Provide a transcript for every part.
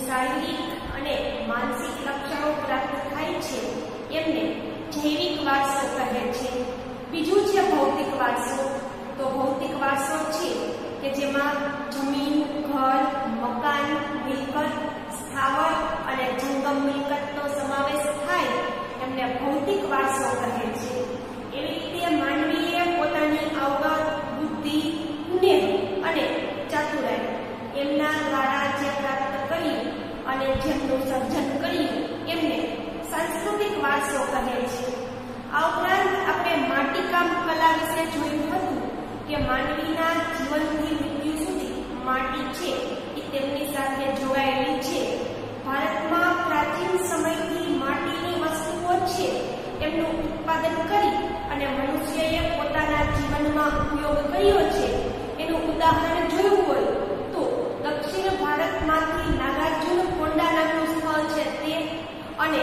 શારીરિક અને માનસિક લક્ષણો પ્રાપ્ત થાય છે એમને જૈવિક વારસો કહે છે। બીજું છે ભૌતિક વારસો। તો ભૌતિક વારસો છે કે જેમાં જમીન, ઘર, મકાન, મિલકત, સ્થાવર અને જંગમ મિલકતનો સમાવેશ થાય એમને ભૌતિક વારસો કહે છે। એવી રીતે માનવીએ પોતાની આવડત, બુદ્ધિ, હુનેર અને ચાતુરાઈ એમના દ્વારા જે પ્રાપ્ત કર્યું અને જેમનું સર્જન કર્યું એમને સાંસ્કૃતિક વારસો કહે છે। આ ઉપરાંત આપણે માટીકામ કલા વિશે જોયું હતું કે માનવીના જીવનથી મૃત્યુ સુધી માટી છે એ તેમની સાથે જોડાયેલી છે। ભારતમાં પ્રાચીન સમયથી માટીની વસ્તુઓ છે એમનું ઉત્પાદન કરી અને મનુષ્યએ પોતાના જીવનમાં ઉપયોગ કર્યો છે એનું ઉદાહરણ જોયું હોય તો દક્ષિણ ભારતમાંથી નાગાર્જુન કોંડા નામનું સ્થળ છે તે, અને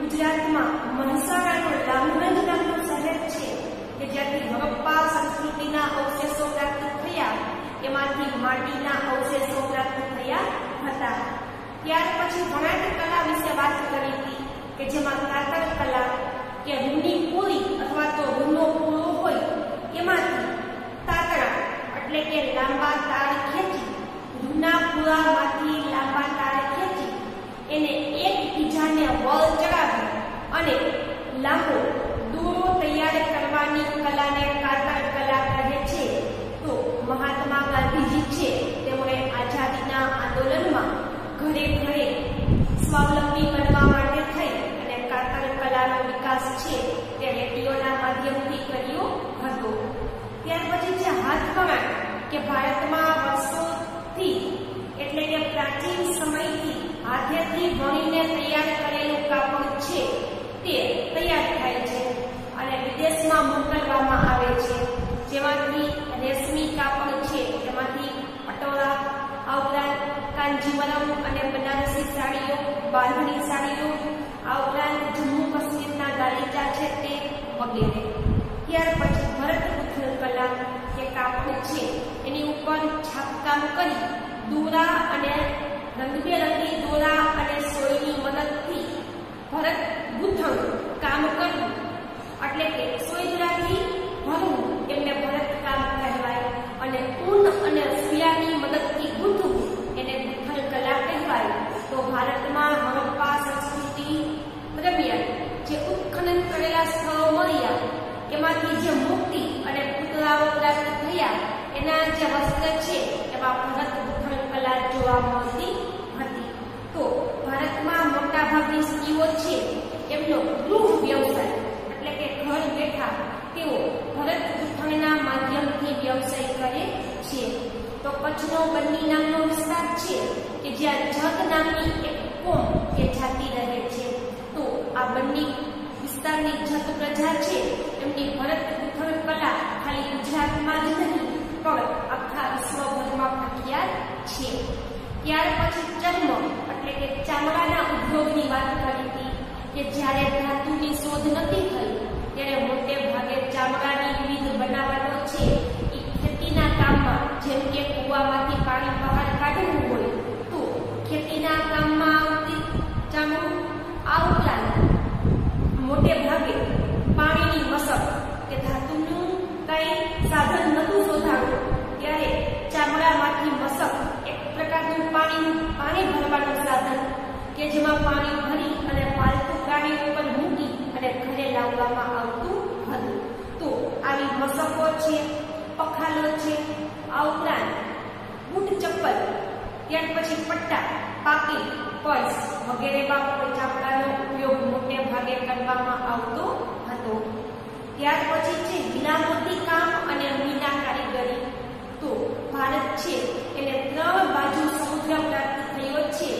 ગુજરાતમાં મહેસાણાનું લામરંજ નામનું શહેર છે કે જ્યાંથી હડપ્પા સંસ્કૃતિના અવશેષો પ્રાપ્ત થયા એમાંથી માટીના અવશેષો પ્રાપ્ત થયા હતા। ત્યાર પછી વણાટ કલા વિશે વાત કરી હતી કે જેમાં કાતર કલા કે રૂની પૂરી અથવા તો રૂનો પૂરો હોય એમાંથી તાતણા એટલે કે લાંબા તાર ખેંચી, રૂના પૂરામાંથી લાંબા તાર ખેંચી એને એકબીજાને વળ ચડાવી અને લાંબો દોરો તૈયાર કરવાની કલાને કાતર કલા કહે છે। તો મહાત્મા ગાંધીજી છે તેમણે આઝાદીના આંદોલનમાં ઘરે ઘરે સ્વાવલંબી બનવા માટે થઈ અને કાતર કલાનો વિકાસ છે તે રેડિયોના માધ્યમથી કર્યો હતો। ત્યાર પછી છે હાથવણાટ કે ભારતમાં વર્ષોથી એટલે કે પ્રાચીન સમયથી હાથેથી વણીને તૈયાર કરેલું કાપડ છે તે તૈયાર થાય છે અને વિદેશમાં મોકલવામાં આવે છે, જેમાંથી રેશમી કાપડ છે તેમાંથી પટોળા, આ ઉપરાંત કાંજીવરમ અને બનારસી સાડીઓ, બાંધણી સાડીઓ, આ ઉપરાંત જમ્મુ કાશ્મીરના ગાલીચા છે તે વગેરે। ત્યાર પછી ભરત ગૂંથણ કલા કે કાપડ છે એની ઉપર છાપકામ કરી દોરા અને રંગબેરંગી દોરા અને સોયની મદદથી ભરત ગૂંથણ કામ કરવું એટલે કે સોય દોરાથી ભરવું એમને ભરત કામ કહેવાય અને ઊન અને સુયાની મદદથી ગૂંથવું એને ગૂંથણ કલા કહેવાય। તો ભારતમાં હડપ્પા સંસ્કૃતિ દરમિયાન જે ઉત્ખનન કરેલા સ્થળો મળ્યા એમાંથી જે મૂર્તિ અને પુતળાઓ પ્રાપ્ત થયા એના જે વસ્ત્ર છે એમાં ભરત ગૂંથણ કલા જોવા મળતી હતી। તો ભારતમાં મોટાભાગની સ્ત્રીઓ છે એમનો ગૃહ વ્યવસાય એટલે કે ઘર બેઠા તેઓ ભરત ગૂંથણના માધ્યમથી વ્યવસાય કરે છે। તો કચ્છનો બન્ની નામનો વિસ્તાર છે કે જ્યાં જત નામની એક કોમ કે જાતિ રહે છે। તો આ બન્ની વિસ્તારની જત પ્રજા છે એમની ભરત ગૂંથણ કલા ખાલી ગુજરાતમાં જ નહીં પણ આખા વિશ્વભરમાં પ્રખ્યાત છે। ત્યાર પછી ચર્મ એટલે કે ચામડાના ઉદ્યોગની વાત કરી હતી કે જ્યારે ધાતુની શોધ નથી થઈ ત્યારે મોટે ભાગે ચામડાની વિવિધ બનાવટો છે એ ખેતીના કામમાં, જેમ કે કૂવામાંથી પાણી બહાર કાઢવું હોય તો ખેતીના કામમાં આવતી ચામડું, આ ઉપરાંત મોટે ભાગે પાણીની મશક કે ધાતુનું કઈ સાધન નતું શોધાયું ત્યારે ચામડામાંથી મશક એક પ્રકારનું પાણી ભરવાનું સાધન કે જેમાં પાણી ભરી અને પાલતુ પ્રાણી ઉપર મૂકી અને ઘરે લાવવામાં આવતું હતું। તો આવી મશકો છે, પખાલો છે, આ ઉપરાંત બૂટ ચપ્પલ, ત્યાર પછી પટ્ટા, પાકી, પર્સ વગેરેમાં પણ ચામડાનો ઉપયોગ મોટે ભાગે કરવામાં આવતો હતો। ત્યાર પછી છે હીરામોતી કામ અને મીના કારીગરી। તો ભારત છે એને 3 બાજુ સમુદ્ર પ્રાપ્ત થયો છે।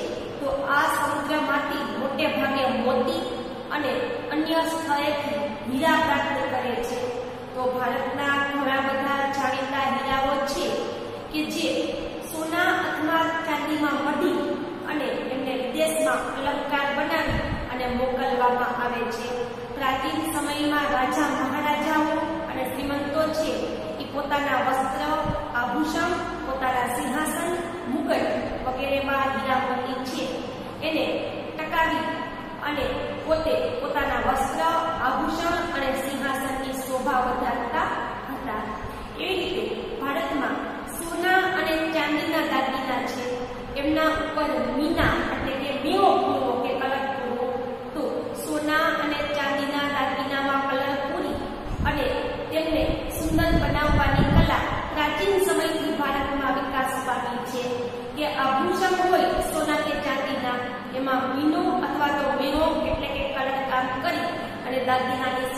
તો આ સમુદ્રમાંથી મોટે ભાગે મોતી અને અન્ય સ્થળેથી હીરા પ્રાપ્ત કરે છે। તો ભારતના ઘણા બધા જાણીતા હીરાઓ છે કે જે સોના અથવા ચાંદીમાં મઢી અને એમને વિદેશમાં અલંકાર બનાવી અને મોકલવામાં આવે છે। પ્રાચીન સમયમાં રાજા મહારાજાઓ અને શ્રીમંતો છે એ પોતાના વસ્ત્ર, આભૂષણ, પોતાના સિંહાસન, મુગટ વગેરેમાં હીરા મોતી છે અને પોતે પોતાના વસ્ત્ર, આભૂષણ અને સિંહાસનની શોભા વધારતા હતા. એવી રીતે ભારતમાં સોના અને ચાંદીના દાગીના છે. એમના ઉપર મીના એટલે કે મેવો પૂરવો કે કલર પૂરવો. તો સોના અને ચાંદીના દાગીનામાં કલર પૂરી અને તેમને સુંદર બનાવવાની કલા પ્રાચીન સમયથી ભારતમાં વિકાસ પામી છે. કે આભૂષણ હોય સોના કે ચાંદીના, એમાં મીનો અથવા તો મેવો એટલે કે કલર કામ કરી અને દાગીનાની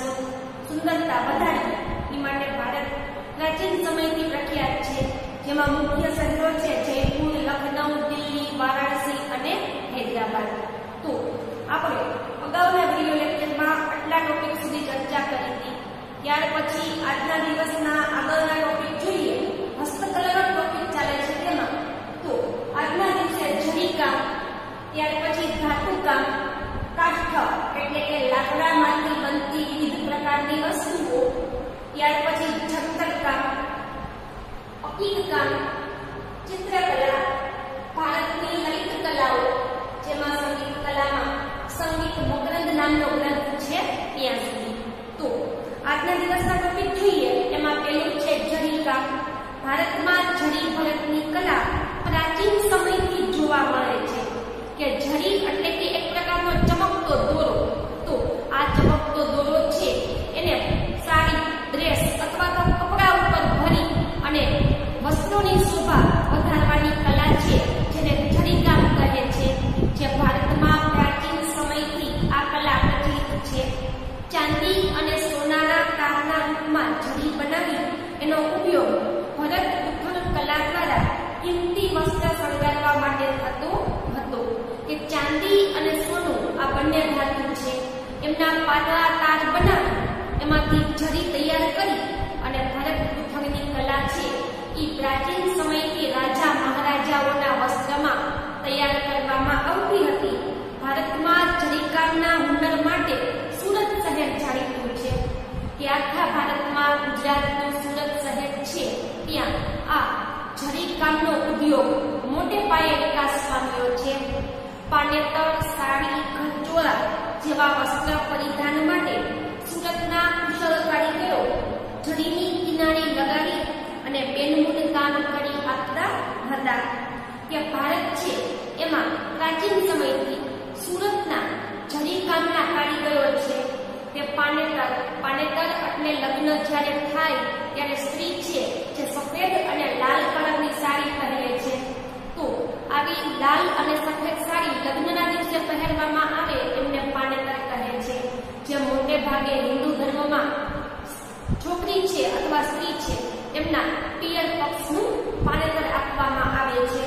સુંદરતા વધારી એ માટે ભારત પ્રાચીન સમયથી પ્રખ્યાત છે. જેમાં મુખ્ય શહેરો છે જયપુર, લખનઉ, દિલ્હી, વારાણસી અને હૈદરાબાદ. તો આપણે અગાઉના વિડિયો લેક્ચરમાં આટલા ટોપિક સુધી ચર્ચા કરી હતી. ત્યાર પછી આજના દિવસના આગળના ટોપિક જોઈએ. હસ્તકલાનો ટોપિક ચાલે છે તેમાં તો આજના દિવસે જરીકામ, ત્યાર પછી ધાતુકામ, કાષ્ઠ એટલે કે લાકડામાંથી બનતી વિવિધ પ્રકારની વસ્તુઓ, ત્યાર પછી જંતરકામ, અકીકકામ, ચિત્રકલા, ભારતની લલિત કલાઓ જેમાં સંગીત કલામાં સંગીત મકરંદ નામનો ગ્રંથ છે ત્યાં સુધી. તો આજના દિવસના ટોપિક જોઈએ. એમાં પહેલું છે જરીકામ. ભારતમાં જરી ભરતની કલા પ્રાચીન સમયથી જોવા મળે છે. કે જરી એટલે કે એક પ્રકારનો ચમકતો દોરો. તો આ ચમકતો દોરો છે એને સાડી, ડ્રેસ અથવા તો કપડા ઉપર ભરી અને વસ્ત્રોની શોભા વધારવાની કલા છે જેને જરીકામ કહે છે. જે ભારતમાં પ્રાચીન સમયથી આ કલા પ્રચલિત છે. ચાંદી અને સોનાના તારના રૂપમાં જરી બનાવી એનો ઉપયોગ ભરત ગૂંથણ કલા દ્વારા કિંમતી વસ્ત્ર શણગારવા માટે થતો હતો. કે ચાંદી અને સોનું આ બંને ધાતુ છે. એમના પાતળા તાર બનાવી એમાંથી જરી તૈયાર કરી અને ભરત ગૂંથણની કલા છે એ પ્રાચીન સમયથી રાજા મહારાજાઓના વસ્ત્રમાં તૈયાર કરવામાં આવતી હતી. ભારતમાં જરીકામના હુનર માટે સુરત શહેર જાણીતું છે. કે આખા ભારતમાં ગુજરાતનું સુરત શહેર છે ત્યાં આ જરીકામનો ઉદ્યોગ મોટે પાયે વિકાસ પામ્યો છે. પાનેતર, સાડી, ઘરચોળા જેવા વસ્ત્ર પરિધાન માટે સુરતના કુશળ કારીગરો જરીની કિનારી લગાડી અને બેનમૂન કામ કરી આપતા હતા. કે ભારત છે એમાં પ્રાચીન સમયથી સુરતના જરીકામના કારીગરો છે. તે પાનેતર એટલે લગ્ન જ્યારે થાય ત્યારે સ્ત્રી છે જે સફેદ અને લાલ કલરની સાડી પહેરે છે. તો આવી લાલ અને સફેદ સાડી લગ્નના દિવસે પહેરવામાં આવે એમને પાનેતર કહે છે. જે મોટે ભાગે હિન્દુ ધર્મમાં છોકરી છે અથવા સ્ત્રી છે એમના પિયર પક્ષનું પાનેતર આપવામાં આવે છે.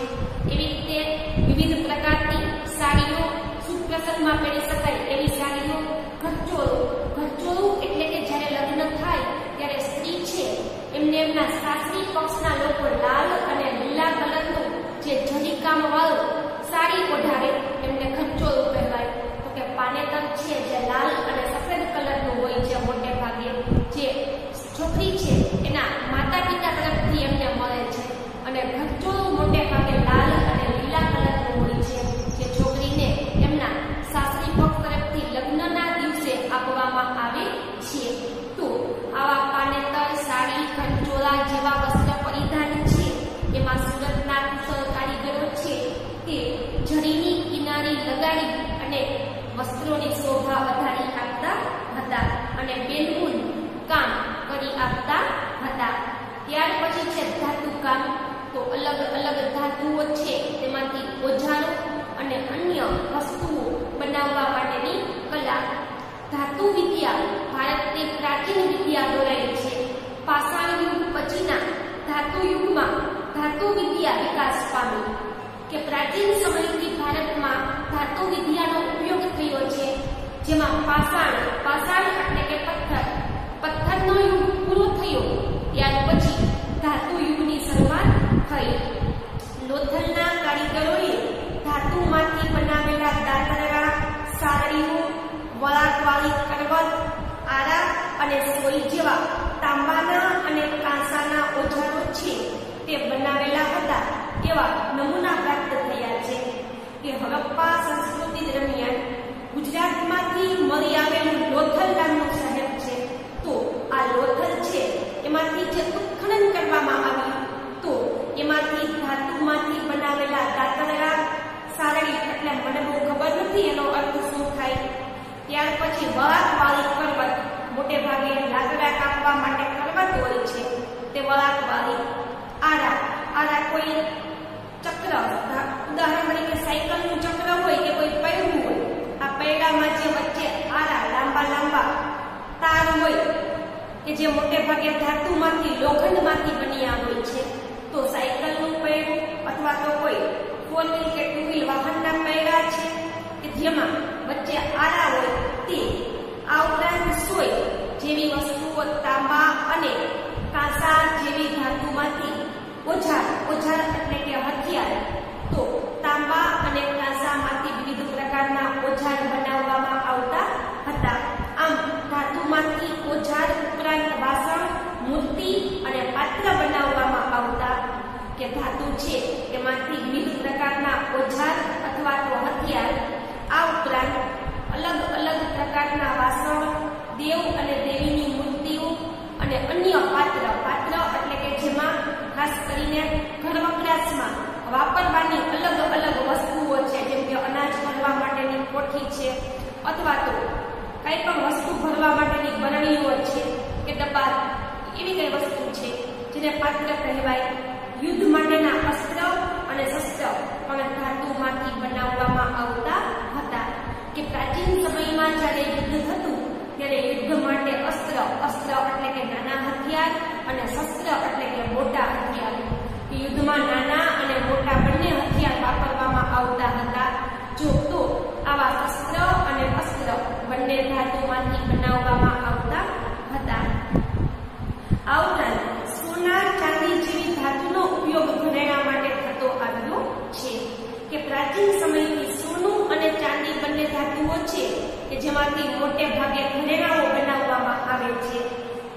એવી રીતે વિવિધ પ્રકારની સાડીઓ શુભ પ્રસંગમાં પહેરી શકાય એવી સાડીઓ, ઘરચોળું એટલે કે જ્યારે લગ્ન થાય ત્યારે સ્ત્રી છે એમને એમના સાસરી પક્ષના લોકો લાલ અને લીલા કલરનું જે જરીકામ વાળો સાડી ઓઢાવે એમને ઘરચોળું કહેવાય. તો કે પાનેતર છે જે લાલ અને સફેદ કલરનું હોય છે. મોટે ભાગે જે છોકરી છે એના માતા પિતા તરફથી એમને મળે છે. અને ઘરચોળું મોટે ભાગે લાલ અને લીલા કલરનું હોય છે જે છોકરીને એમના સાસરી પક્ષ તરફથી લગ્નના દિવસે આપવામાં આવે છે. તો આવા પાનેતર, સાડી, ઘરચોળા જેવા વસ્ત્ર પરિધાન છે એમાં સુરતના કુશળ કારીગરો છે તે જરીની કિનારી લગાડી અને વસ્ત્રોની શોભા વધારી આપતા હતા અને બેનમૂન કામ કરી આપતા હતા. ત્યાર પછી છે ધાતુકામ. તો અલગ અલગ ધાતુઓ છે તેમાંથી ઓજારો અને અન્ય વસ્તુઓ બનાવવા માટેની કલા. ધાતુ વિદ્યા ભારતની પ્રાચીન વિદ્યા ગણાય છે. પાષાણ યુગ પછીના ધાતુ યુગમાં ધાતુ વિદ્યા વિકાસ પામી. કે પ્રાચીન સમયથી ભારતમાં ધાતુ વિદ્યાનો ઉપયોગ થયો છે. જેમાં પાષાણ એટલે કે પથ્થરનો યુગ પૂરો થયો ત્યાર પછી ધાતુ યુગની શરૂઆત થઈ. લોથલના કારીગરોએ ધાતુમાંથી બનાવેલા દાતરડા, સારડીઓ, વળાંકવાળી કરવત, આરા અને સોય જેવા તાંબાના અને કાંસાના ઓજારો છે તે બનાવેલા હતા એવા નમૂના પ્રાપ્ત થયા છે. કે હડપ્પા સંસ્કૃતિ દરમિયાન ગુજરાતમાંથી મળી આવેલું લોથલ નામનું શહેર છે. તો આ લોથલ છે એમાંથી જે ઉત્ખનન કરવામાં આવ્યું તો એમાંથી ધાતુમાંથી બનાવેલા દાતરડા સારળી, એટલે મને બહુ ખબર નથી એનો અર્થ શું થાય. ત્યાર પછી વળાંકવાળી કરવત, મોટે ભાગે લાકડા કાપવા માટે કરવત હોય છે તે વળાંકવાળી. આરા કોઈ ચક્ર, ઉદાહરણ તરીકે સાયકલનું ચક્ર હોય કે કોઈ પૈડું હોય, આ પૈડામાં જે વચ્ચે આરા લાંબા તાર હોય કે જે મોટે ભાગે ધાતુમાંથી, લોખંડમાંથી બન્યા હોય છે, તો સાયકલનું પૈડું અથવા તો કોઈ 4 વ્હીલ કે 2 વ્હીલ વાહનના પૈડા છે કે જેમાં વચ્ચે આરા હોય તે. આ ઉપરાંત સોય જેવી વસ્તુઓ, તાંબા અને કાંસા જેવી ધાતુમાંથી ઓજાર એટલે કે હથિયાર, તો તાંબા અને કાંસામાંથી વિવિધ પ્રકારના ઓજાર બનાવવામાં આવતા હતા. આમ ધાતુમાંથી ઓજાર ઉપરાંત વાસણ, મૂર્તિ અને પાત્ર બનાવવામાં આવતા, કે ધાતુ છે એમાંથી વિવિધ પ્રકારના ઓજાર અથવા તો હથિયાર. આ ઉપરાંત અલગ પ્રકારના વાસણ, દેવ અને દેવીની મૂર્તિઓ અને અન્ય પાત્ર એટલે કે જેમાં ખાસ કરીને ઘર વપરાશમાં વાપરવાની અલગ વસ્તુઓ છે, જેમ કે અનાજ ભરવા માટેની કોઠી છે અથવા તો કઈ પણ વસ્તુ ભરવા માટેની બરણીઓ છે કે ડબ્બા, એવી કઈ વસ્તુ છે જેને પાત્ર કહેવાય. યુદ્ધ માટેના અસ્ત્ર અને શસ્ત્ર પણ ધાતુમાંથી બનાવવામાં આવતા હતા. કે પ્રાચીન સમયમાં જ્યારે યુદ્ધ થતું ત્યારે યુદ્ધ માટે અસ્ત્ર એટલે કે નાના હથિયાર અને શસ્ત્ર એટલે કે મોટા હથિયાર, કે યુદ્ધમાં નાના અને મોટા બંને હથિયાર વાપરવામાં આવતા હતા. જો તો આવા શસ્ત્ર અને અસ્ત્ર બંને ધાતુમાંથી બનાવવામાં આવતા હતા. આ ઉપરાંત સોના, ચાંદી જેવી ધાતુનો ઉપયોગ ઘરેણા માટે થતો આવ્યો છે. કે પ્રાચીન સમયથી સોનું અને ચાંદી બંને ધાતુઓ છે કે જેમાંથી મોટે ભાગે ઘરેણાઓ બનાવવામાં આવે છે.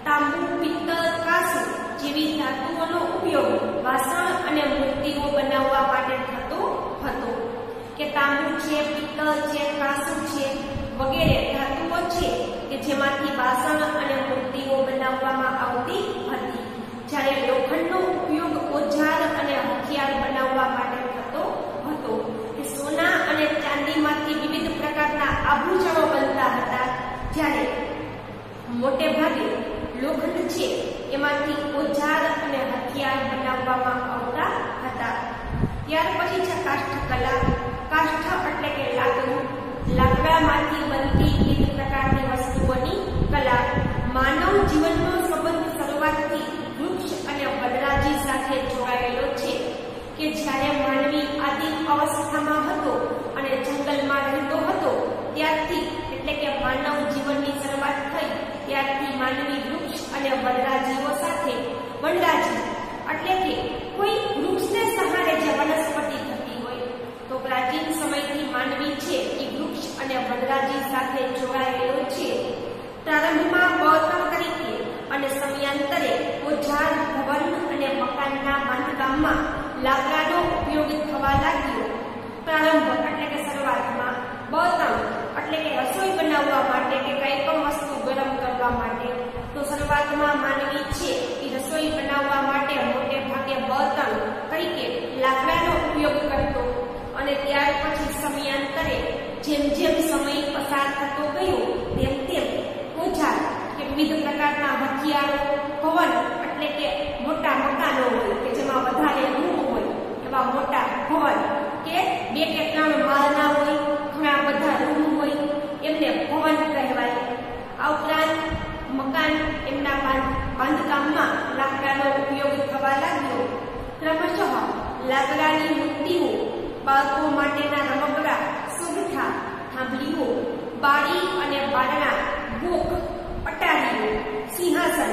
તાંબુ, પિત્તળ, કાંસુ જેવી ધાતુઓનો ઉપયોગ વાસણ અને મૂર્તિઓ બનાવવા માટે થતો હતો. કે તાંબુ છે, પિત્તળ છે, કાંસુ છે વગેરે ધાતુઓ છે કે જેમાંથી વાસણ અને મૂર્તિઓ બનાવવામાં આવતી હતી. જ્યારે લોખંડનો ઉપયોગ ઓજાર અને હથિયાર બનાવવા માટે થતો હતો. કે સોના અને ચાંદીમાંથી વિવિધ પ્રકારના આભૂષણો બનતા હતા, જ્યારે મોટે ભાગે લોખંડ છે એમાંથી ઓજાર અને હથિયાર બનાવવામાં આવતા હતા. ત્યાર પછી છે કાષ્ઠકલા. કાષ્ઠ એટલે કે લાકડું, લાકડામાંથી બનતી વિવિધ પ્રકારની વસ્તુઓની કલા. માનવ જીવનનો સંબંધ શરૂઆતથી વૃક્ષ અને વનરાજી સાથે જોડાયેલો છે. કે જ્યારે માનવી આદિમ અવસ્થામાં હતો અને જંગલમાં રહેતો હતો ત્યારથી, એટલે કે માનવ જીવનની શરૂઆત થઈ ત્યારથી માનવી વૃક્ષ અને વનરાજીઓ સાથે, વનરાજી એટલે કે કોઈ વૃક્ષને સહારે જે વનસ્પતિ થતી હોય, તો પ્રાચીન સમયથી માનવી છે એ વૃક્ષ અને વનરાજી સાથે જોડાયેલો છે. પ્રારંભમાં બળતણ તરીકે અને સમયાંતરે ઓજાર, ભવન અને મકાનના બાંધકામમાં લાકડાનો ઉપયોગ થવા લાગ્યો. પ્રારંભ એટલે કે શરૂઆતમાં, બળતણ એટલે કે રસોઈ બનાવવા માટે કે કઈ પણ વસ્તુ ગરમ કરવા માટે, તો શરૂઆતમાં માનવી છે એ રસોઈ બનાવવા માટે મોટે ભાગે બળતણ તરીકે લાકડાનો ઉપયોગ કરતો. અને ત્યાર પછી સમયાંતરે જેમ સમય પસાર થતો ગયો તેમ ઓજાર કે વિવિધ પ્રકારના હથિયારો, ભવન એટલે કે મોટા મકાનો હોય કે જેમાં વધારે રૂમ હોય એવા મોટા ભવન, કે 2 કે 3 માળના હોય, ઘણા બધા રૂમ હોય, એમને ભવન કહેવાય. આ ઉપરાંત મકાન, એમના બાંધકામમાં લાકડાનો ઉપયોગ થવા લાગ્યો. ક્રમશઃ લાકડાની મૂર્તિઓ, બાળકો માટેના રમકડા, સુગઠા, થાંભલીઓ, બારી અને બારણા, ભોક, પટારીઓ, સિંહાસન,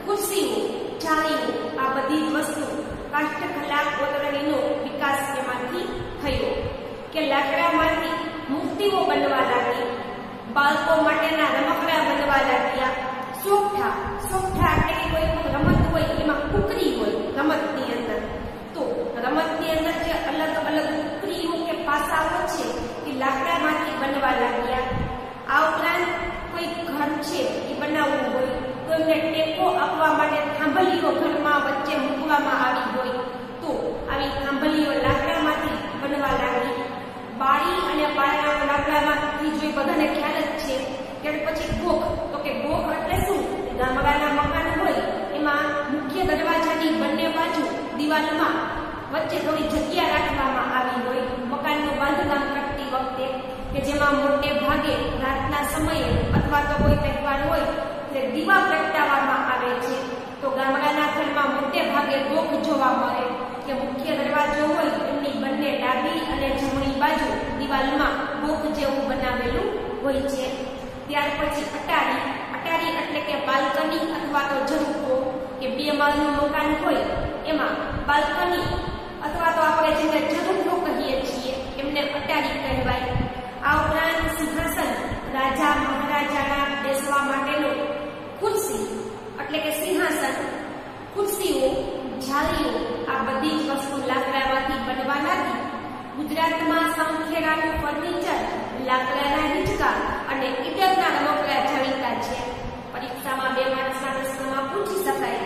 ખુરશીઓ, જાળીઓ, આ બધી જ વસ્તુ કાષ્ઠકલા કોતરણીનો વિકાસ એમાંથી થયો. કે લાકડામાંથી મૂર્તિઓ બનવા લાગી, બાળકો માટેના રમકડા બનવા લાગ્યા. સોગઠા એટલે કે કોઈ રમત હોય એમાં કુકરી હોય રમતની અંદર, તો રમતની અંદર જે અલગ કુકરીઓ કે પાસાઓ છે એ લાકડામાંથી બનવા લાગ્યા. કે જેમાં મોટે ભાગે રાતના સમયે અથવા તો કોઈ તહેવાર હોય એટલે દીવા પ્રગટાવવામાં આવે છે. તો ગામડાના ઘરમાં મોટે ભાગે ગોખ જોવા મળે કે મુખ્ય દરવાજો હોય એમની બંને ડાબી અને જમણી બાજુ દિવાલમાં ગોખ જેવું બનાવેલું હોય છે. ત્યાર પછી અટારી એટલે કે બાલ્કની અથવા તો ઝરૂખો કે 2 માળનું મકાન હોય એમાં બાલ્કની અથવા તો આપણે જેને ઝરૂખો કહીએ છીએ એમને અટારી કહેવાય. આ ઉપરાંત સિંહાસન રાજા મહારાજાના બેસવા માટેનો ખુરશી એટલે કે સિંહાસન, ખુરશીઓ, જાળીઓ આ બધી જ વસ્તુ લાકડામાંથી બનવાથી ગુજરાતમાં સંખેરાનું ફર્નિચર, લાકડાના હિંચકા અને ઈડરના રમકડા જાણીતા છે. પરીક્ષામાં 2 માર્ક્સના પ્રશ્નમાં પૂછી શકાય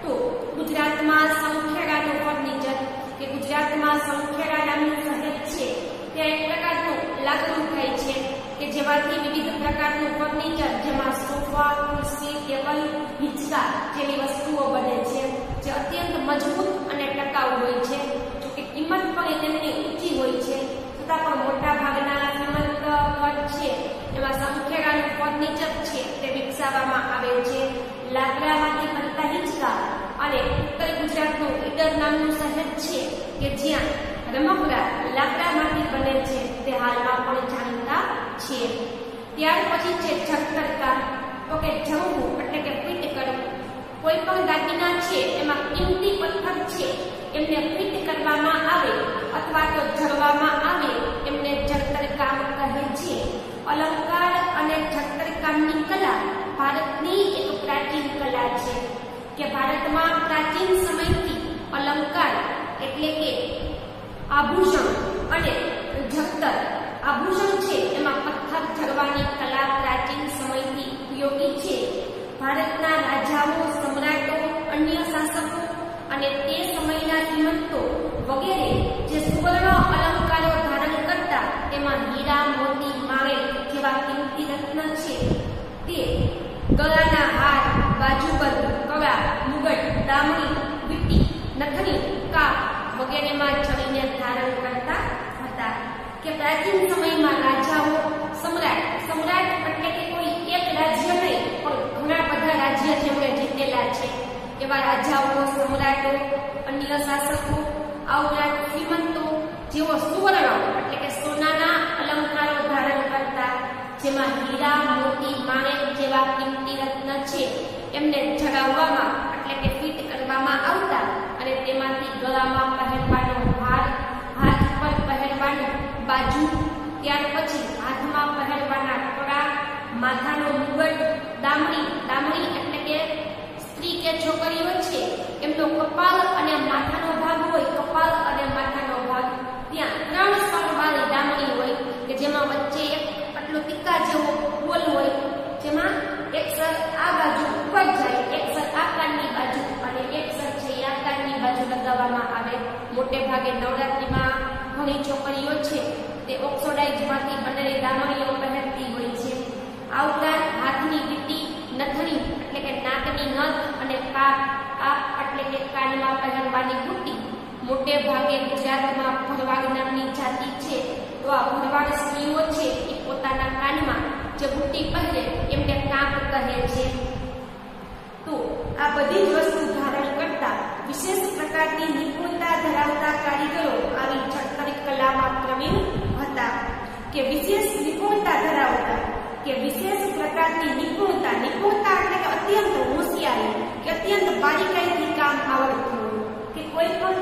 તો ગુજરાતમાં સંખેરાનું ફર્નિચર કે ગુજરાતમાં સંખેરા નામનું શહેર છે ત્યાં એક પ્રકારનું લાકડું થાય છે કે જેમાંથી વિવિધ પ્રકારનું ફર્નિચર જેમાં સોફા, ખુરશી, ટેબલ, હિંચકા જેવી વસ્તુઓ બને છે જે અત્યંત મજબૂત અને ટકાઉ હોય છે. જોકે કિંમત પણ તેમની ઊંચી હોય છે છતાં પણ મોટા ભાગના શ્રીમંત ઘર છે એમાં સંખેરાનું ફર્નિચર છે તે વિકસાવવામાં આવે છે. લાકડામાંથી બનતા હિંચકા અને ઉત્તર ગુજરાતનું ઈડર નામનું શહેર છે કે જ્યાં રમકડા લાકડામાંથી બને છે તે હાલમાં પણ જાણીતા છે. ત્યાર પછી છે જળતર કામ. તો કે જળવું એટલે કે ફિટ કરવું. કોઈ પણ દાગીના છે એમાં કિંમતી પથ્થર છે એમને ફિટ કરવામાં આવે અથવા તો જળવામાં આવે એમને જળતર કામ કહે છે. અલંકાર અને જળતર કામની કલા ભારતની એક પ્રાચીન કલા છે કે ભારતમાં પ્રાચીન સમયથી અલંકાર એટલે કે આભૂષણ અને જળતર, આભૂષણ છે એમાં પથ્થર જળવાની કલા પ્રાચીન સમયથી ઉપયોગી છે. ભારતના રાજાઓ, સમ્રાટો, અન્ય શાસકો અને તે સમયના શ્રીમંતો વગેરે જે સુવર્ણ અલંકારો ધારણ કરતા તેમાં હીરા, મોતી, માણેક જેવા કિંમતી રત્ન છે તે ગળાના હાર, બાજુબંધ, કડા, મુગટ, દામણી, વીંટી, નથણી, કાપ વગેરેમાં ચડીને ધારણ કરતા હતા. કે પ્રાચીન સમયમાં રાજાઓ, સમ્રાટ એટલે કે કોઈ એક રાજ્ય નહીં પણ ઘણા બધા રાજ્ય જેમણે જીતેલા છે એવા રાજાઓ, સમ્રાટો, અન્ય શાસકો, આ ઉપરાંત શ્રીમંતો જેઓ સુવર્ણ એટલે કે સોનાના અલંકારો ધારણ કરતા જેમાં હીરા, મોતી, માણેક જેવા કિંમતી રત્ન છે એમને જડાવવામાં એટલે કે ફિટ કરવામાં આવતા અને તેમાંથી ગળામાં પહેરવાનો હાર, હાથ પર પહેરવાની બાજુ, ત્યાર પછી હાથમાં પહેરવાના કડા, માથાનો મુગટ, દામણી એટલે કે સ્ત્રી કે છોકરીઓ છે એમનો કપાળ અને માથાનો ભાગ હોય, કપાળ અને માથાનો ભાગ ત્યાં 3 સ્તરવાળી દામણી હોય કે જેમાં વચ્ચે એક આટલો ટીકા જેવો ગોલ હોય જેમાં એક સર આ બાજુ ઉપર જાય, એક સર આ કાનની બાજુ અને એક સર છે આ કાનની બાજુ લગાવવામાં આવે. મોટે ભાગે નવરાત્રીમાં ઘણી છોકરીઓ છે તે ઓક્સોડાઇઝમાંથી બનેલી દામણીઓ પહેરતી હોય છે. આ ઉપરાંત હાથની વીંટી, નથણી એટલે કે નાકની નથ અને કાપ એટલે કે કાનમાં પહેરવાની બુટ્ટી. મોટે ભાગે ગુજરાતમાં ભરવાડ નામની જાતિ છે તો આ ભરવાડ સ્ત્રીઓ છે એ પોતાના કાનમાં જે બુટ્ટી પહેરે એમને કાપ કહે છે. તો આ બધી જ વસ્તુ ધારણ કરતા વિશેષ પ્રકારની નિપુણતા ધરાવતા કારીગરો આવી જળતર કલામાં પ્રવીણ હતા. કે વિશેષ નિપુણતા ધરાવતા કે વિશેષ પ્રકારની નિપુણતા એટલે કે અત્યંત હોશિયારી કે અત્યંત બારીકાઈથી કામ આવડતું કે કોઈ પણ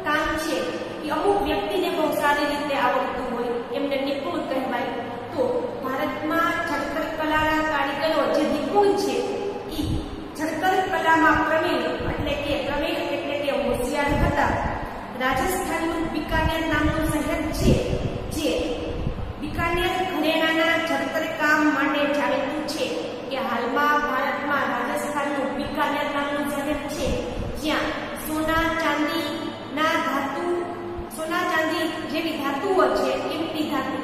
કામ છે એ અમુક વ્યક્તિને બહુ સારી રીતે આવડતું હોય એમને નિપુણ કહેવાય. તો ભારતમાં જળતર કલાના કારીગરો જે નિપુણ છે એ જળતર કલામાં પ્રવીણ એટલે કે હોશિયાર હતા. રાજસ્થાનનું બિકાનેર નામનું શહેર છે જે બિકાનેર ઘરેણાના જળતર કામ માટે જાણીતું છે. કે હાલમાં ભારતમાં રાજસ્થાનનું બિકાનેર નામનું શહેર છે જ્યાં સોના ચાંદી જેવી ધાતુઓ છે, કિંમતી ધાતુ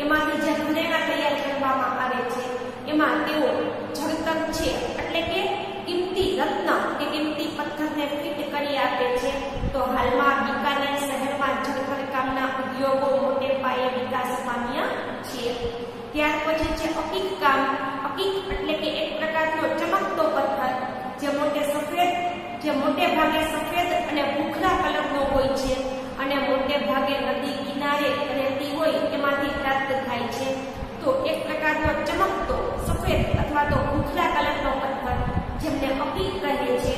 એમાંથી જે ઘરેણા તૈયાર કરવામાં આવે છે એમાં તેઓ જળતર છે એટલે કે કિંમતી રત્ન કે કિંમતી પથ્થરને ફિટ કરી આપે છે. તો હાલમાં બિકાનેર શહેરમાં જળતર કામના ઉદ્યોગો મોટે પાયે વિકાસ પામ્યા છે. ત્યાર પછી છે અકીક કામ. અકીક એટલે કે એક પ્રકારનો ચમકતો પથ્થર જે મોટે ભાગે સફેદ અને ભૂખરા કલરનો હોય છે અને મોટે ભાગે નદી કિનારે રહેતી હોય એમાંથી પ્રાપ્ત થાય છે. તો એક પ્રકારનો ચમકતો સફેદ અથવા તો ભૂખરા કલરનો પથ્થર જેમને અકીક કહે છે.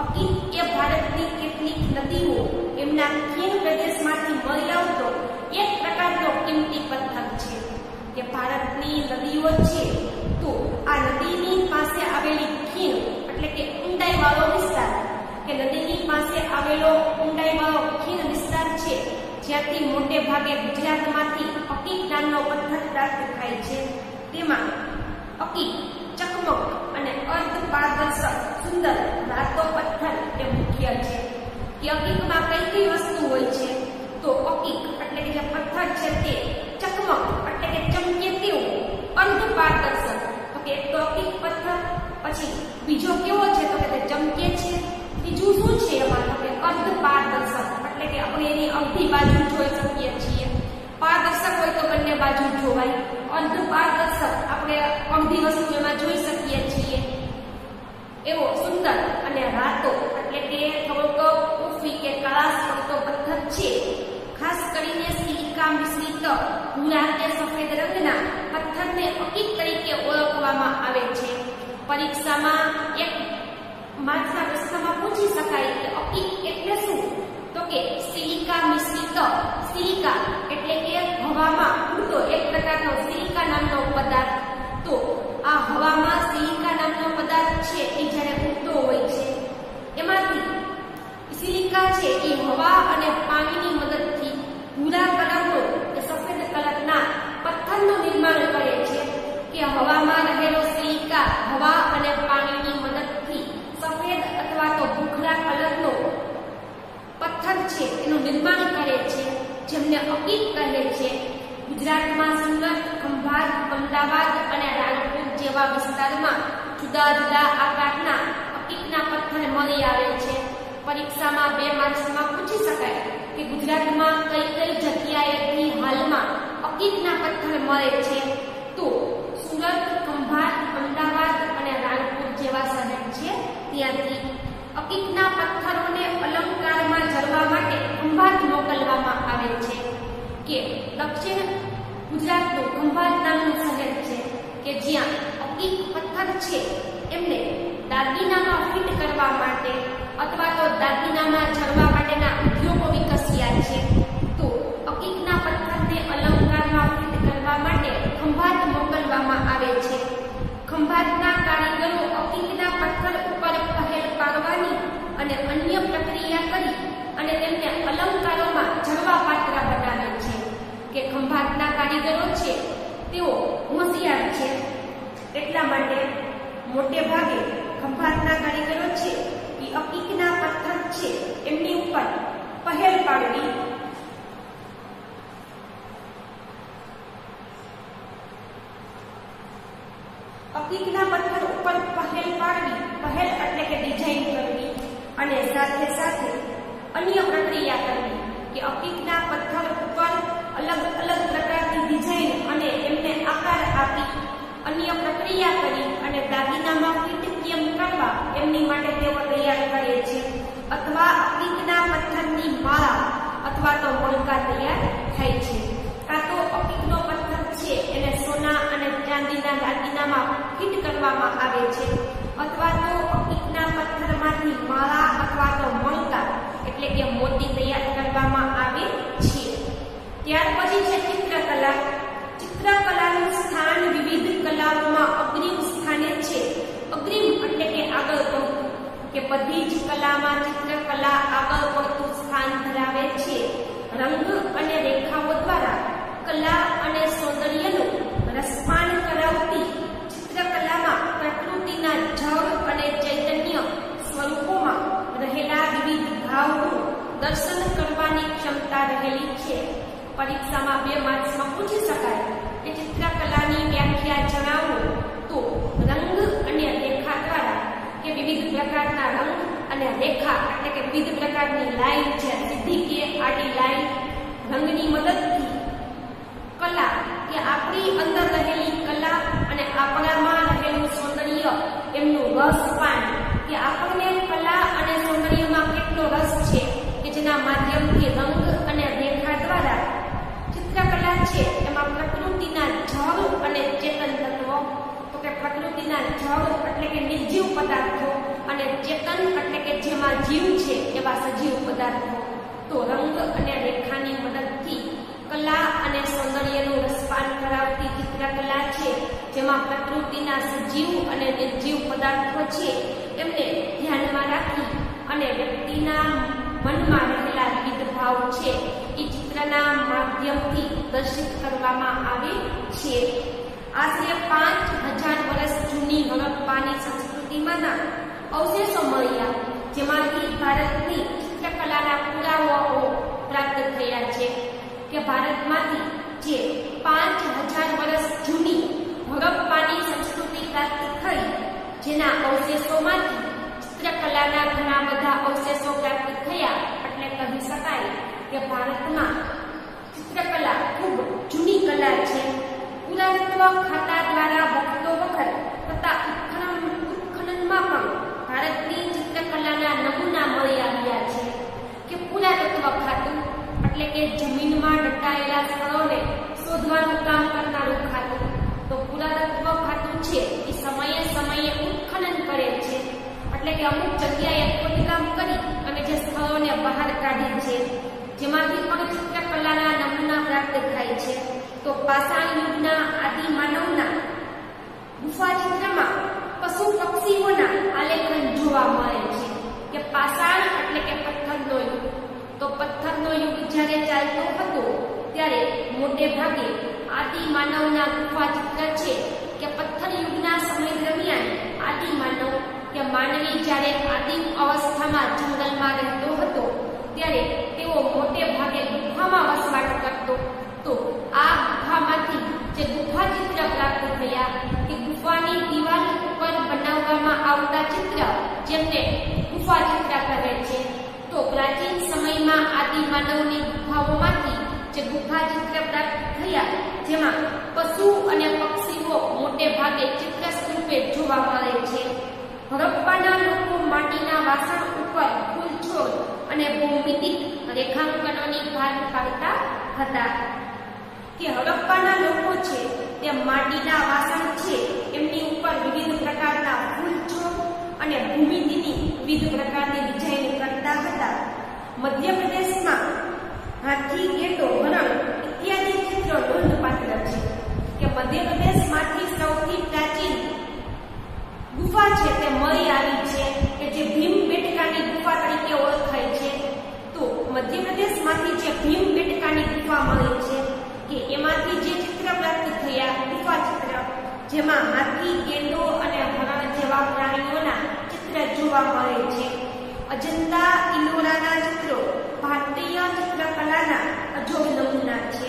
અકીક એ ભારતની કેટલીક નદીઓ એમના ખીણ પ્રદેશમાંથી મળી આવતો એક પ્રકારનો કિંમતી પથ્થર છે કે ભારતની નદીઓ છે તો આ નદીની પાસે આવેલી ખીણ એટલે કે ઊંડાઈ વાળો વિસ્તાર કે નદીની પાસે આવેલો ઊંડાઈ વાળો ખીણ વિસ્તાર છે જ્યાંથી મોટે ભાગે ગુજરાતમાંથી અકીક નામનો પથ્થર પ્રાપ્ત થાય છે. તેમાં અકીક, ચકમક અને અર્ધ પારદર્શક સુંદર રાતો પથ્થર એ મુખ્ય છે. કે અકીકમાં કઈ કઈ વસ્તુ હોય છે તો અકીક એટલે કે જે પથ્થર છે તે ચકમક એટલે કે ચમકે તેવું, અર્ધ પારદર્શક તો કે એક તો અકીક પથ્થર, પછી બીજો કેવો છે તો કે તે ચમકે છે, બીજું શું છે એમાં તો કે અર્ધ પારદર્શક એટલે કે આપણે એની અડધી બાજુ જોઈ શકીએ છીએ. પારદર્શક હોય તો બંને બાજુ જોવાય, અર્ધ પારદર્શક આપણે અડધી વસ્તુ એમાં જોઈ શકીએ છીએ એવો સુંદર અને રાતો એટલે કે થોડોક ઉફી કે કળાશ કરતો પથ્થર છે. ખાસ કરીને સિલિકા મિશ્રિત ભૂરા કે સફેદ રંગના પથ્થરને અકીક તરીકે ઓળખવામાં આવે છે. પરીક્ષામાં એક માર્ક્સના પ્રશ્નમાં પૂછી શકાય કે અકીક એટલે શું તો કે સિલિકા મિશ્રિત, સિલિકા એટલે કે હવામાં ઉડતો એક પ્રકારનો સિલિકા નામનો પદાર્થ. તો આ હવામાં સિલિકા નામનો પદાર્થ છે એ જ્યારે ઉડતો હોય છે એમાંથી સિલિકા છે એ હવા અને પાણીની મદદથી ભૂરા કલરનો કે સફેદ કલરના પથ્થરનું નિર્માણ કરે છે. કે હવામાં રહેલો સિલિકા હવા અને પાણીની મદદથી સફેદ અથવા તો ભૂખરા કલરનો પથ્થર છે એનું નિર્માણ કરે છે જેમને અકીક કહે છે. ગુજરાતમાં સુરત, ખંભાત, અમદાવાદ અને રાણપુર જેવા વિસ્તારમાં જુદા જુદા આકારના અકીકના પથ્થર મળી આવે છે. પરીક્ષામાં 2 માર્ક્સમાં પૂછી શકાય કે ગુજરાતમાં કઈ કઈ જગ્યાએથી હાલમાં અકીકના પથ્થર મળે છે તો સુરત, ખંભાત, અમદાવાદ અને રાણપુર જેવા શહેર છે ત્યાંથી. અકીકના પથ્થરોને અલંકારમાં જડવા માટે ખંભાત મોકલવામાં આવે છે. કે દક્ષિણ ગુજરાતનું ખંભાત નામનું શહેર છે કે જ્યાં અકીક પથ્થર છે એમને દાગીનામાં ફિટ કરવા માટે અથવા તો દાગીનામાં જડવા માટેના ઉદ્યોગો વિકસ્યા છે. તો અકીકના પથ્થરને અલંકારમાં ફિટ કરવા માટે ખંભાત મોકલવામાં આવે છે. ખંભાતના કારીગરો અકીકના પથ્થર ઉપર પહેલ પાડવાની અને અન્ય પ્રક્રિયા કરી અને તેમને અલંકારોમાં જડવા પાત્ર બનાવે છે. કે ખંભાતના કારીગરો છે તેઓ હોશિયાર છે એટલા માટે મોટે ભાગે ખંભાતના કારીગરો છે એ અકીકના પથ્થર છે એમની ઉપર પહેલ પાડવી, અકીકના પથ્થર ઉપર પહેલ પાડવી, પહેલ એટલે કે ડિઝાઇન કરવી અને સાથે સાથે અન્ય પ્રક્રિયા કરવી. કે અકીકના પથ્થર ઉપર અલગ અલગ પ્રકારની ડિઝાઇન અને એમને આકાર આપી અન્ય પ્રક્રિયા કરી અને દાગીનામાં ફિટ કેમ કરવા એમની માટે તેઓ તૈયાર કરે છે. અથવા અકીકના પથ્થરની માળા અથવા તો મણકા તૈયાર થાય છે. કાં તો અકીકનો પથ્થર છે એને સોના અને ચાંદીના દાગીનામાં ફિટ કરવામાં આવે છે અથવા તો અકીકના પથ્થરમાંથી માળા અથવા તો મણકા એટલે કે મોતી તૈયાર કરવામાં આવે છે. ત્યાર પછી છે ચિત્રકલા. ચિત્રકલાનું સ્થાન વિવિધ કલાઓમાં અગ્રીમ સ્થાને છે. અગ્રીમ એટલે કે આગળ પડતું કે બધી જ કલામાં ચિત્રકલા આગળ પડતું સ્થાન ધરાવે છે. રંગ અને રેખાઓ દ્વારા કલા અને સૌંદર્યનું રસપાન કરાવતી ચિત્રકલામાં પ્રકૃતિના જળ અને ચૈતન્ય સ્વરૂપોમાં રહેલા વિવિધ ભાવનું દર્શન કરવાની ક્ષમતા રહેલી છે. પરીક્ષામાં 2 માર્ક્સમાં પૂછી શકાય કે ચિત્રકલાની વ્યાખ્યા જણાવો તો રંગ અને રેખા દ્વારા કે વિવિધ પ્રકારના રંગ અને રેખા એટલે કે વિવિધ પ્રકારની લાઈન છે સીધી કે આડી લાઈન રંગની મદદથી કલા કે આપણી અંદર રહેલી કલા અને આપણામાં રહેલું સૌંદર્ય એમનું રસપાન કે આપણને કલા અને સૌંદર્યમાં કેટલો રસ છે કે જેના માધ્યમથી રંગ અને રેખા દ્વારા ચિત્રકલા છે એમાં પ્રકૃતિના જળ અને ચેતન તત્વો તો કે પ્રકૃતિના જળ એટલે કે નિર્જીવ પદાર્થો અને ચેતન એટલે કે જેમાં જીવ છે એવા સજીવ પદાર્થો તો રંગ અને રેખાની મદદથી કલા અને સૌંદર્યનું રસપાન કરાવતી ચિત્રકલા છે જેમાં પ્રકૃતિના સજીવ અને નિર્જીવ પદાર્થો છે એમને ધ્યાનમાં રાખી અને વ્યક્તિના મનમાં રહેલા વિવિધ ભાવ છે એ ચિત્રના માધ્યમથી દર્શિત કરવામાં આવે છે. આશરે 5000 વર્ષ જૂની હડપ્પાની સંસ્કૃતિમાંના અવશેષો મળ્યા જેમાંથી ભારતની ચિત્રકલાના પુરાવાઓ પ્રાપ્ત થયા છે કે ભારતમાંથી જે 5000 વર્ષ જૂની હડપ્પાની સંસ્કૃતિ પ્રાપ્ત થઈ જેના અવશેષોમાંથી ચિત્રકલાના ઘણા બધા અવશેષો પ્રાપ્ત થયા એટલે કહી શકાય કે ભારતમાં ચિત્રકલા ખૂબ જૂની કલા છે. પુરાતત્વ ખાતા દ્વારા વખતો વખત થતા ઉત્ખનનમાં પણ ભારતની ચિત્રકલાના નમૂના મળી આવ્યા છે કે પુરાતત્વ ખાતું એટલે કે જમીનમાં દટાયેલા સ્થળોને શોધવાનું કામ કરનારું ખાતું તો પુરાતત્વ ખાતું છે એ સમયે સમયે ઉત્ખનન કરે છે એટલે કે અમુક જગ્યાએ ખોદકામ કરી અને જે સ્થળોને બહાર કાઢે છે જેમાંથી પણ ચિત્રકલાના નમૂના પ્રાપ્ત થાય છે. તો પાષાણ યુગના આદિ માનવના ગુફા ચિત્રમાં પશુ પક્ષીઓના આલેખન જોવા મળે છે કે પાષાણ એટલે કે પથ્થરનો યુગ તો પથ્થરનો યુગ જ્યારે ચાલતો હતો ત્યારે મોટે ભાગે આદિ માનવના ગુફા ચિત્ર છે કે પથ્થર યુગના સમય દરમિયાન આદિ માનવ કે માનવી જ્યારે આદિમ અવસ્થામાં જંગલમાં રહેતો હતો ત્યારે તેઓ મોટે ભાગે ગુફામાં વસવાટ કરતો તો આ ગુફામાંથી જે ગુફા ચિત્ર પ્રાપ્ત થયા કે ગુફાની દિવાલ ઉપર બનાવવામાં આવતા ચિત્ર જેમને ગુફા ચિત્ર કહે છે. તો પ્રાચીન સમયમાં આદિ માનવની ગુફાઓમાંથી જે ગુફા ચિત્ર પ્રાપ્ત થયા જેમાં પશુ અને પક્ષીઓ મોટે ભાગે ચિત્ર સ્વરૂપે જોવા મળે છે. હડપ્પાના લોકો માટીના વાસણ ઉપર ફૂલ છોડ અને ભૌમિતિક રેખાંકનોની ભાત પાડતા હતા કે હડપ્પાના લોકો છે તે માટીના વાસણ છે એમની ઉપર વિવિધ પ્રકારના ફૂલ છોડ અને ભૂમિતિની વિવિધ પ્રકારની ડિઝાઇન કરતા હતા. મધ્યપ્રદેશમાં હાથી, ગેંડો, હરણ ઇત્યાદિ ચિત્રો નોંધપાત્ર છે કે મધ્યપ્રદેશમાંથી સૌથી પ્રાચીન ગુફા છે તે મળી આવી છે કે જે ભીમબેટકાની ગુફા તરીકે ઓળખાય છે. તો મધ્યપ્રદેશમાંથી જે ભીમબેટકાની ગુફા મળી છે કે એમાંથી જે ચિત્ર પ્રાપ્ત થયા ગુફા ચિત્ર જેમાં હાથી, ગેંડો અને હરણ જેવા પ્રાણીઓના ચિત્ર જોવા મળે છે. અજંતા ઇલોરાના ચિત્રો ભારતીય ચિત્રકલાના અજોડ નમૂના છે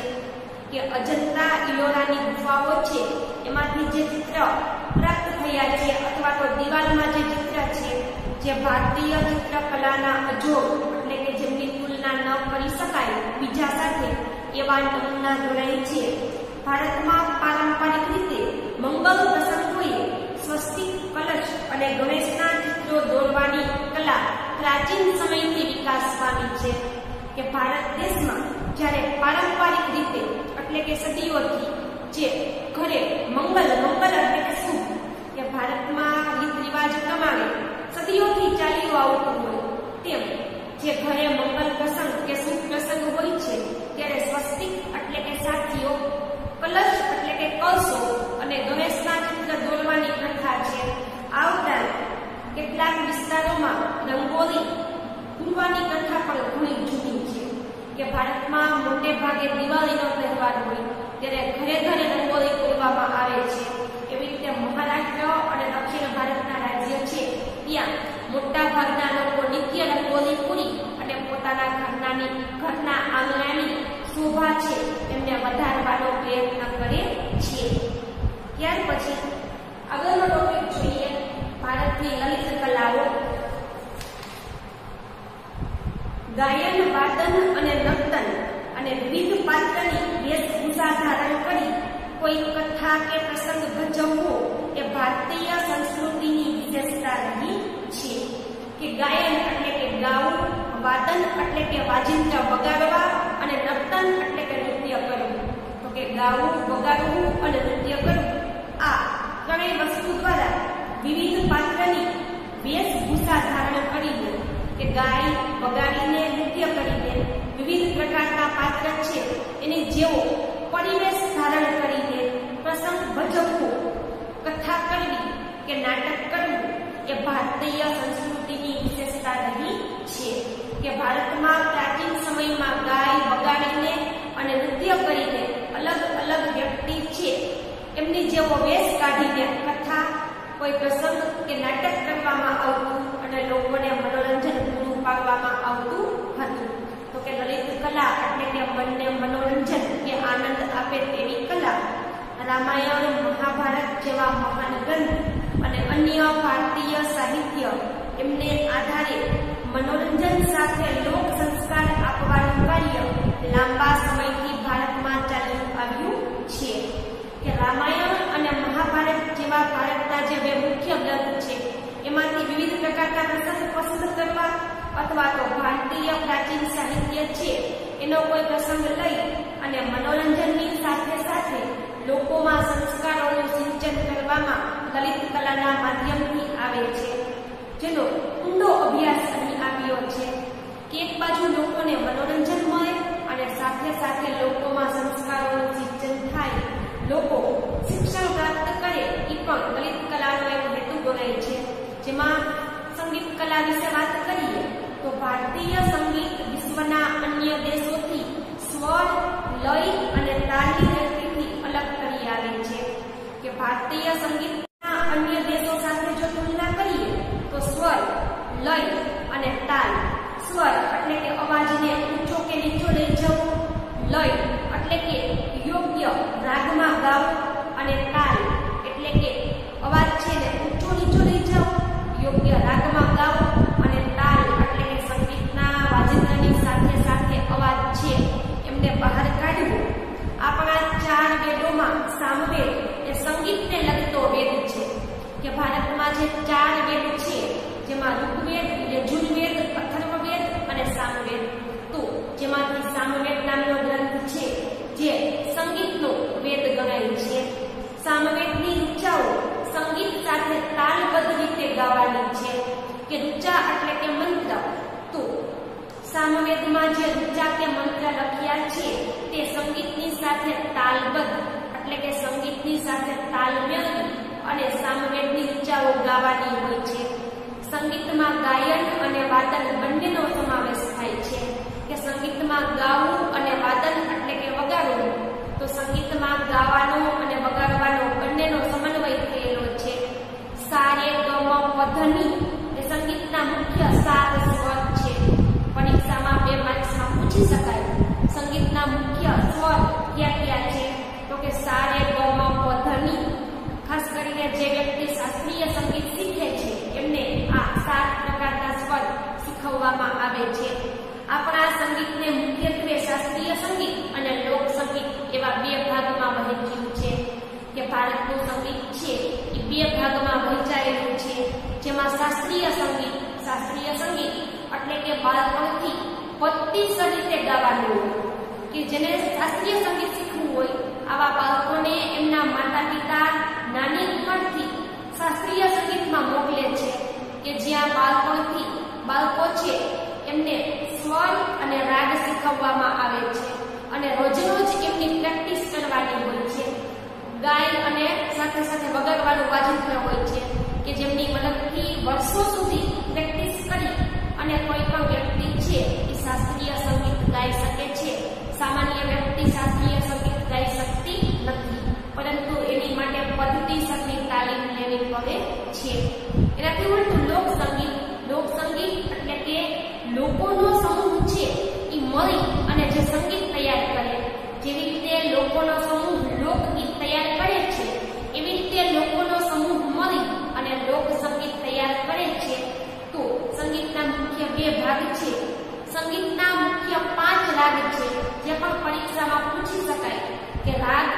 કે અજંતા ઇલોરાની ગુફાઓ છે એમાંથી જે ચિત્ર પ્રાપ્ત થયા છે અથવા તો દિવાલમાં જે ચિત્ર છે જે ભારતીય ચિત્રકલાના અજોડ એટલે કે જેમની તુલના ન કરી શકાય બીજા સાથે એવા નમૂના દોરાય છે. ભારતમાં પારંપરિક રીતે મંગળ પ્રસંગોએ સ્વસ્તિક, કલશ અને ગણેશના ચિત્રો દોરવાની કલા પ્રાચીન સમયથી વિકાસ પામી છે કે ભારત દેશમાં જ્યારે પારંપરિક રીતે એટલે કે સદીઓથી જે ઘરે મંગળ એટલે કે શુભ કે ભારતમાં રીત રિવાજ પ્રમાણે સદીઓથી ચાલ્યું આવતું હોય તેમ જે ઘરે મંગલ પ્રસંગ કે શુભ પ્રસંગ હોય છે ત્યારે સ્વસ્તિક એટલે કે સાથીઓ, કલશ એટલે કે કળશો અને ગણેશના ચિત્ર દોરવાની પ્રથા છે. આ ઉપરાંત કેટલાક વિસ્તારોમાં રંગોળી પૂરવાની પ્રથા પણ ઘણી જૂની છે કે ભારતમાં મોટે ભાગે દિવાળીનો તહેવાર હોય ત્યારે ઘરે ઘરે રંગોળી પૂરવામાં આવે છે. એવી રીતે મહારાષ્ટ્ર અને દક્ષિણ ભારતના રાજ્ય છે ત્યાં મોટા ભાગના લોકો નિત્ય રંગોળી પૂરી અને પોતાના ઘરના આંગણાની શોભા છે એમને વધારવાનો પ્રયત્ન કરે છે. ત્યાર પછી આગળનો ટોપિક જોઈએ ભારતની લલિત કલાઓ. ગાયન, વાદન અને નર્તન અને વિવિધ પાત્રની વેશભૂષા ધારણ ભજવવો એ ભારતીય સંસ્કૃતિની વિશેષતા રહી છે કે ગાયન એટલે કે ગાવું, વાદન એટલે કે વાજિંત્ર વગાડવા અને નર્તન એટલે કે નૃત્ય કરવું. તો કે ગાવું, વગાડવું અને નૃત્ય કરવું આ ત્રણેય વસ્તુ દ્વારા વિવિધ પાત્રની વેશભૂષા ધારણ કરીને કે ગાય વગાડીને નૃત્ય કરીને વિવિધ પ્રકારના પાત્ર છે એને જેવો પરિવેશ ધારણ કરીને પ્રસંગ ભજવવું, કથા કરવી કે નાટક કરવું એ ભારતીય સંસ્કૃતિની વિશેષતા રહી છે કે ભારતમાં પ્રાચીન સમયમાં ગાય વગાડીને અને નૃત્ય કરીને અલગ અલગ વ્યક્તિ છે એમની જેવો વેશ કાઢીને કથા, કોઈ પ્રસંગ કે નાટક કરવામાં આવતું અને લોકોને મનોરંજન પૂરું પાડવામાં આવતું હતું. તો કે લલિત કલા એટલે કે મનને મનોરંજન કે આનંદ આપે તેવી કલા રામાયણ, મહાભારત જેવા મહાન ગ્રંથ અને અન્ય ભારતીય સાહિત્ય એમને આધારે મનોરંજન સાથે લોક સંસ્કાર આપવાનું કાર્ય લાંબા સમયથી ભારતમાં ચાલ્યું આવ્યું છે કે રામાયણ અને મહાભારત જેવા ભારતના જે બે મુખ્ય ગ્રંથ છે એમાંથી વિવિધ પ્રકારના પ્રસંગ પસંદ કરવા અથવા તો ભારતીય પ્રાચીન સાહિત્ય છે એનો કોઈ પ્રસંગ લઈ અને મનોરંજનની સાથે સાથે લોકોમાં સંસ્કારોનું સિંચન કરવામાં લલિત કલાના માધ્યમથી આવે છે, જેનો ઊંડો અભ્યાસ અહીં આવ્યો છે કે એક બાજુ લોકોને મનોરંજન મળે અને સાથે સાથે લોકોમાં સંસ્કારોનું સિંચન થાય, લોકો શિક્ષણ પ્રાપ્ત કરે એ પણ લલિત કલાનો એક હેતુ ગણાય છે. જેમાં સંગીત કલા વિશે વાત કરીએ તો ભારતીય સંગીત વિશ્વના અન્ય દેશોથી સ્વર, લય અને તાલની દ્રષ્ટિથી અલગ કરી આવે છે કે ભારતીય સંગીતના અન્ય દેશો સાથે જો તુલના કરીએ તો સ્વર, લય અને તાલ. સ્વર એટલે કે અવાજને ઊંચો કે નીચો લઈ જવો, લય એટલે કે યોગ્ય રાગમાં ગાવું અને તાલ એટલે કે અવાજ છે ને ઊંચો નીચો લઈ જાઓ, યોગ્ય રાગમાં ગાવો અને તાલ એટલે કે સંગીતના વાજિંત્રની સાથે સાથે અવાજ છે એમને બહાર કાઢવું. આપણા 4 વેદોમાં સામવેદ એ સંગીતને લગતો વેદ છે કે ભારતમાં જે 4 વેદ છે જેમાં ઋગ્વેદ, યજુર્વેદ, અથર્વવેદ અને સામવેદ, તો જેમાંથી સામવેદ નામનો ગ્રંથ છે જે સંગીતનો વેદ ગણાય છે. સામવેદની ઋચાઓ સંગીત સાથે તાલબદ્ધ રીતે ગાવાની છે કે ઋચા એટલે કે મંત્ર. તો સામવેદમાં જે ઋચા કે મંત્ર લખ્યા છે તે સંગીતની સાથે તાલબદ્ધ એટલે કે સંગીતની સાથે તાલ મેળવી અને સામવેદની ઋચાઓ ગાવાની હોય છે. સંગીતમાં ગાયન અને વાદન બંનેનો સમાવેશ થાય છે કે સંગીતમાં ગાવું અને વાદન એટલે કે વગાડવું, તો સંગીતમાં ગાવાનો અને વગાડવાનો બંનેનો સમન્વય થયેલો છે. સા રે ગ મ પ ધ ની એ સંગીતના મુખ્ય 7 સ્વર છે. પરીક્ષામાં 2 માર્ક્સમાં પૂછી શકાય સંગીતના મુખ્ય સ્વર કયા કયા છે, તો કે સા રે ગ મ પ ધ ની. ખાસ કરીને જે વ્યક્તિ શાસ્ત્રીય સંગીત શીખે છે એમને આ 7 પ્રકારના સ્વર શીખવવામાં આવે છે. આપણા સંગીતને મુખ્યત્વે શાસ્ત્રીય સંગીત અને લોક સંગીત એવા 2 ભાગમાં વહેંચ્યું છે કે ભારતનું સંગીત છે એ 2 ભાગમાં વહેંચાયેલું છે. જેમાં શાસ્ત્રીય સંગીત એટલે કે બાળપણથી પદ્ધતિસર રીતે ગાવાનું કે જેને શાસ્ત્રીય સંગીત શીખવું હોય આવા બાળકોને એમના માતા પિતા નાની ઉંમરથી શાસ્ત્રીય સંગીતમાં મોકલે છે કે જ્યાં બાળપણથી બાળકો છે એમને સ્વર અને રાગ શીખવવામાં આવે છે અને રોજરોજ એમની પ્રેક્ટિસ કરવાની હોય છે. ગાય અને સાથે સાથે વગાડવાનું વાજિંત્ર હોય છે કે જેમની મદદથી વર્ષો સુધી પ્રેક્ટિસ કરી અને કોઈ પણ વ્યક્તિ છે એ શાસ્ત્રીય સંગીત ગાઈ શકે છે. સામાન્ય વ્યક્તિ શાસ્ત્રીય સંગીત ગાઈ શકતી નથી, પરંતુ એની માટે પદ્ધતિસરની તાલીમ લેવી પડે છે. એનાથી ઉલટું લોક સંગીત એટલે કે લોકોનો સમૂહ છે એ મળી અને જે સંગીત તૈયાર કરે. જેવી રીતે લોકોનો સમૂહ લોકગીત તૈયાર કરે છે એવી રીતે લોકોનો સમૂહ મળી અને લોક સંગીત તૈયાર કરે છે. તો સંગીતના મુખ્ય 2 ભાગ છે. સંગીતના મુખ્ય 5 રાગ છે જે પણ પરીક્ષામાં પૂછી શકાય કે રાગ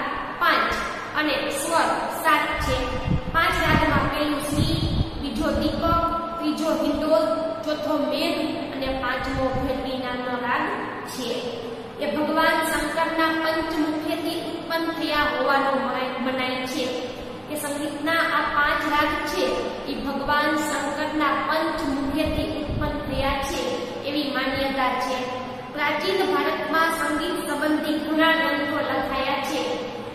5 અને સ્વર 7 છે. ચોથો મેઘ અને પાંચમો ભૈરવી નામનો રાગ છે. એ ભગવાન શંકરના પંચમુખ્યથી ઉત્પન્ન થયા હોવાનું મનાય છે. કે સંગીતના આ 5 રાગ છે એ ભગવાન શંકરના પંચમુખ્યથી ઉત્પન્ન થયા છે એવી માન્યતા છે. પ્રાચીન ભારતમાં સંગીત સંબંધી ઘણા ગ્રંથો લખાયા છે.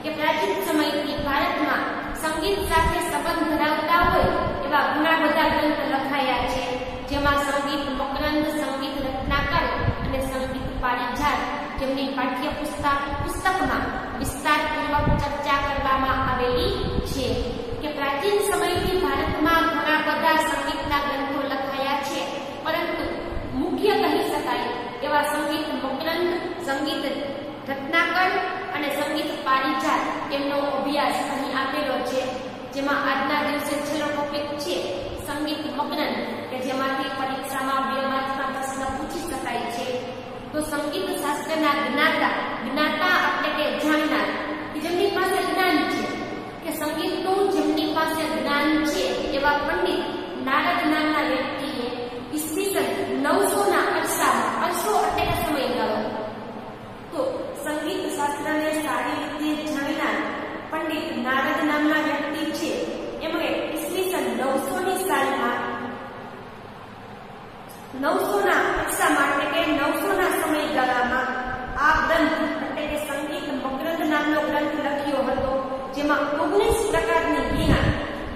કે પ્રાચીન સમયથી ભારતમાં સંગીત સાથે સંબંધ ધરાવતા હોય એવા ઘણા બધા ગ્રંથ લખાયા છે. જેમાં સંગીત મકરંદ, સંગીત રત્નાકર અને સંગીત પારિજાત જેમની પુસ્તકમાં વિસ્તારપૂર્વક ચર્ચા કરવામાં આવેલી છે. કે પ્રાચીન સમયથી ભારતમાં ઘણા બધા સંગીતના ગ્રંથો લખાયા છે, પરંતુ મુખ્ય કહી શકાય એવા સંગીત મકરંદ, સંગીત રત્નાકર અને સંગીત પારિજાત એમનો અભ્યાસ અહીં આપેલો છે. જેમાં આજના દિવસે છેલ્લો ટોપિક છે સંગીત મકરંદ, કે જેમાંથી પરીક્ષામાં 2 માર્કના પ્રશ્ન પૂછી શકાય છે. તો સંગીત શાસ્ત્રના જ્ઞાતા એટલે કે જાણનાર, જેમની પાસે જ્ઞાન છે, કે સંગીતનું જેમની પાસે જ્ઞાન છે એવા પંડિત નારદ નામના વ્યક્તિએ ઈસવીસન 900ના અરસામાં, અરસો એટલે કે સમયગાળો, તો સંગીત શાસ્ત્રને સારી રીતે જાણનાર પંડિત નારદ નામના વ્યક્તિ છે. એમણે ઈસવીસન 900ની સાલમાં 900ના અરસામાં એટલે કે 900ના સમયગાળામાં આ ગ્રંથ એટલે કે સંગીત મકરંદ નામનો ગ્રંથ લખ્યો હતો. જેમાં 19 પ્રકારની વીણા,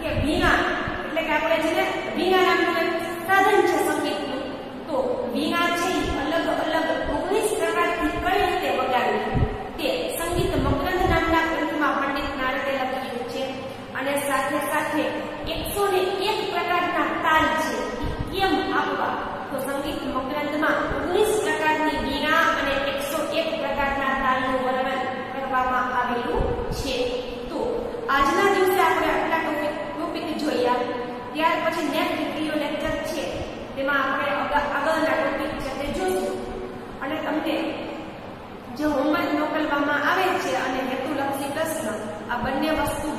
કે વીણા એટલે કે આપણે જેને વીણા નામનું એક સાધન છે સંગીતનું, તો વીણા છે અલગ અલગ 19 પ્રકારથી કઈ રીતે વગાડવી તે સંગીત મકરંદ નામના ગ્રંથમાં પંડિત નારદે લખ્યું છે. અને સાથે સાથે 101 પ્રકારના તાલ છે કેમ આપવા, તો સંગીત મકરંદમાં 19 પ્રકારની વીણા અને 101 પ્રકારના તાલનું વર્ણન કરવામાં આવેલું છે. તો આજના દિવસે આપણે આટલા ટોપિક જોયા. ત્યાર પછી નેક્સ્ટ વિડિયો લેક્ચર છે તેમાં આપણે આગળના ટોપિક છે તે જોશું. અને તમને જે હોમવર્ક મોકલવામાં આવે છે અને હેતુલક્ષી પ્રશ્ન, આ બંને વસ્તુ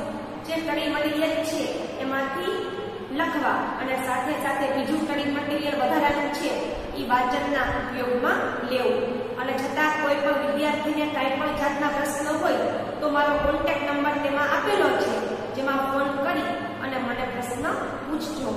જે સ્ટડી મટીરિયલ છે એમાંથી લખવા, અને સાથે સાથે બીજું સ્ટડી મટીરિયલ વધારાનું છે એ વાંચનના ઉપયોગમાં લેવું. અને છતાં કોઈ પણ વિદ્યાર્થીને કાંઈ પણ જાતના પ્રશ્ન હોય તો મારો કોન્ટેક્ટ નંબર તેમાં આપેલો છે, જેમાં ફોન કરી અને મને પ્રશ્ન પૂછજો.